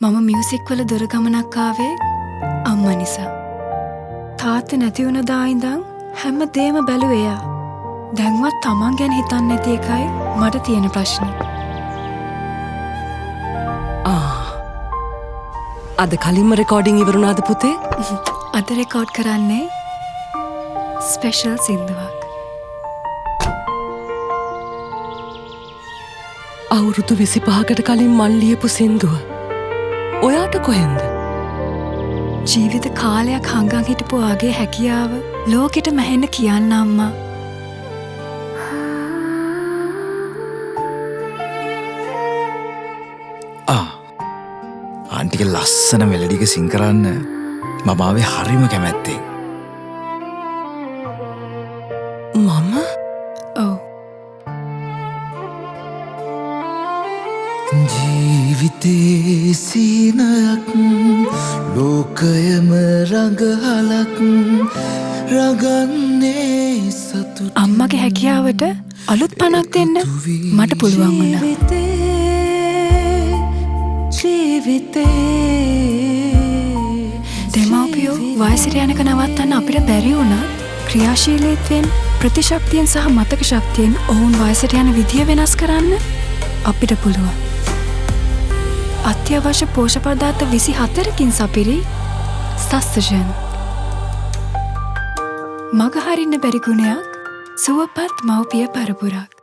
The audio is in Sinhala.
මම මියුසික් වල දුර ගමනක් ආවේ අම්මා නිසා. තාත්තා නැති වුණදා ඉඳන් හැමදේම බැලුවේ එයා. දැන්වත් තමන් ගැන හිතන්නේ නැති එකයි මට තියෙන ප්‍රශ්නේ. අද කලින්ම රෙකෝඩින් ඉවරුණාද පුතේ? අද රෙකෝඩ් කරන්නේ ස්පෙෂල් සින්දුවක්. අවුරුදු 25කට කලින් මන් ලියපු සින්දුව. ඔයාට කොහෙන්ද? ජීවිත කාලයක් හංගන් හිටපු ආගේ හැකියාව ලෝකෙට මැහෙන්න කියන්න අම්මා. ආන්ටික ලස්සන මෙලඩික සිං කරන්න මම ආවේ හරිම කැමැත්තෙන්. මම? ඔව්. ජීවිතේ සීනයක් ලෝකයම රඟහලක් රගන්නේ සතුට. අම්මගේ හැකියාවට අලුත් පණක් දෙන්න මට පුළුවන් වුණා. දෙමව්පියෝ වයසට යනක නවත්තන්න අපිට බැරි වුණත් ක්‍රියාශීලීත්වයෙන් ප්‍රතිශක්තියෙන් සහ මතක ශක්තියෙන් ඔවුන් වයසට යන විදිය වෙනස් කරන්න අපිට පුළුවන්. අත්‍යවශ්‍ය පෝෂක පදාර්ථ 24කින් සපිරි සස්තජන. මග හරින්න බැරි ගුණයක් සුවපත් මව්පිය පරපුරක්.